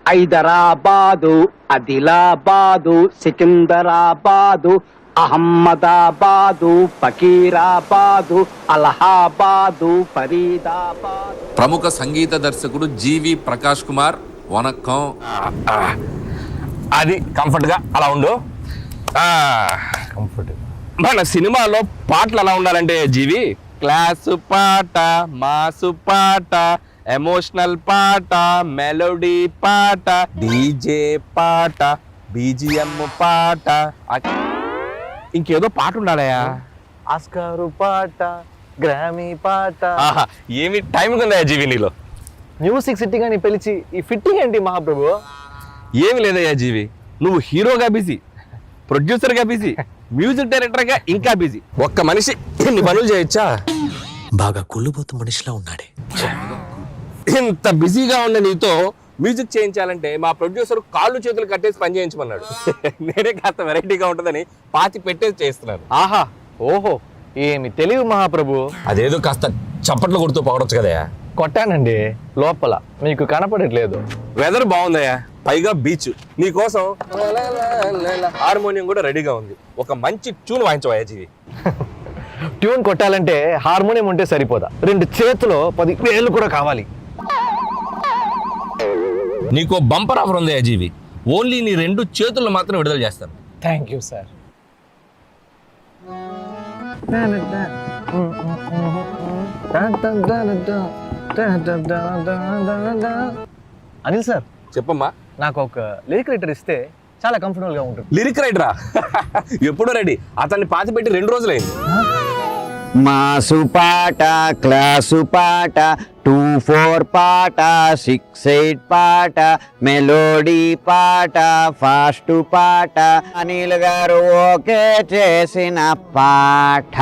హైదరాబాదు, ఆదిలాబాదు, సికింద్రాబాదు, అహ్మదాబాదు, ఫకీరాబాదు, అలహాబాదు, ఫరీదాబాదు. ప్రముఖ సంగీత దర్శకుడు జీవి ప్రకాష్ కుమార్ వనక్కం. అది కంఫర్ట్గా అలా ఉండు. కంఫర్ట్. మన సినిమాలో పాటలు ఎలా ఉండాలంటే జీవి, క్లాసు పాట, మాసు పాట, ఎమోషనల్ పాట, మెలోడీ పాట, డీజే పాట, బీజిఎం పాట, ఇంకేదో పాట ఉండాలయా, ఆస్కారు పాట, గ్రామీ పాట. ఏమి టైం ఉందా జీవి నీలో? మ్యూజిక్ సిట్టింగ్ అని పిలిచి ఈ ఫిట్టింగ్ ఏంటి మహాప్రభు? ఏమి లేదయ్యా జీవి, నువ్వు హీరోగా బిజీ, ప్రొడ్యూసర్గా బిజీ, మ్యూజిక్ డైరెక్టర్గా ఇంకా బిజీ. ఒక్క మనిషి ఇన్ని పనులు చేయొచ్చా? బాగా కుళ్ళుబోతు మనిషిలా ఉన్నాడే. ఇంత బిజీగా ఉన్న నీతో మ్యూజిక్ చేయించాలంటే మా ప్రొడ్యూసర్ కాళ్ళు చేతులు కట్టేసి పని చేయించమన్నాడు. నేనే కాస్త వెరైటీగా ఉంటుందని పాతి పెట్టేసి చేస్తున్నాను. ఆహా, ఓహో, ఏమి తెలివి మహాప్రభు. అదేదో కాస్త చప్పట్లు కొడుతూ పొగడొచ్చు కదయా. కొట్టానండి లోపల, మీకు కనపడట్లేదు. వెదర్ బాగుందయ్యా, పైగా బీచ్. నీకోసం హార్మోనియం కూడా రెడీగా ఉంది. ఒక మంచి ట్యూన్ వాయించవయ్యా జీవి. ట్యూన్ కొట్టాలంటే హార్మోనియం ఉంటే సరిపోదా, 2 చేతులు 10 వేలు కూడా కావాలి. నీకో బంపర్ ఆఫర్ ఉందయ్యా జీవి, ఓన్లీ నీ 2 చేతుల్లో మాత్రం విడుదల చేస్తాను. Thank you sir. Anil sir, చెప్పమ్మా. నాకు ఒక లిరిక్ రైటర్ ఇస్తే చాలా కంఫర్టబుల్ గా ఉంటుంది. లిరిక్ రైటరా? ఎప్పుడో రెడీ. అతన్ని పాతి పెట్టి 2 రోజులైంది. మాసు పాట, క్లాసు పాట, 2-4 పాట, 6-8 పాట, మెలోడీ పాట, ఫాస్ట్ పాట, అనిల్ గారు ఓకే చేసిన పాట.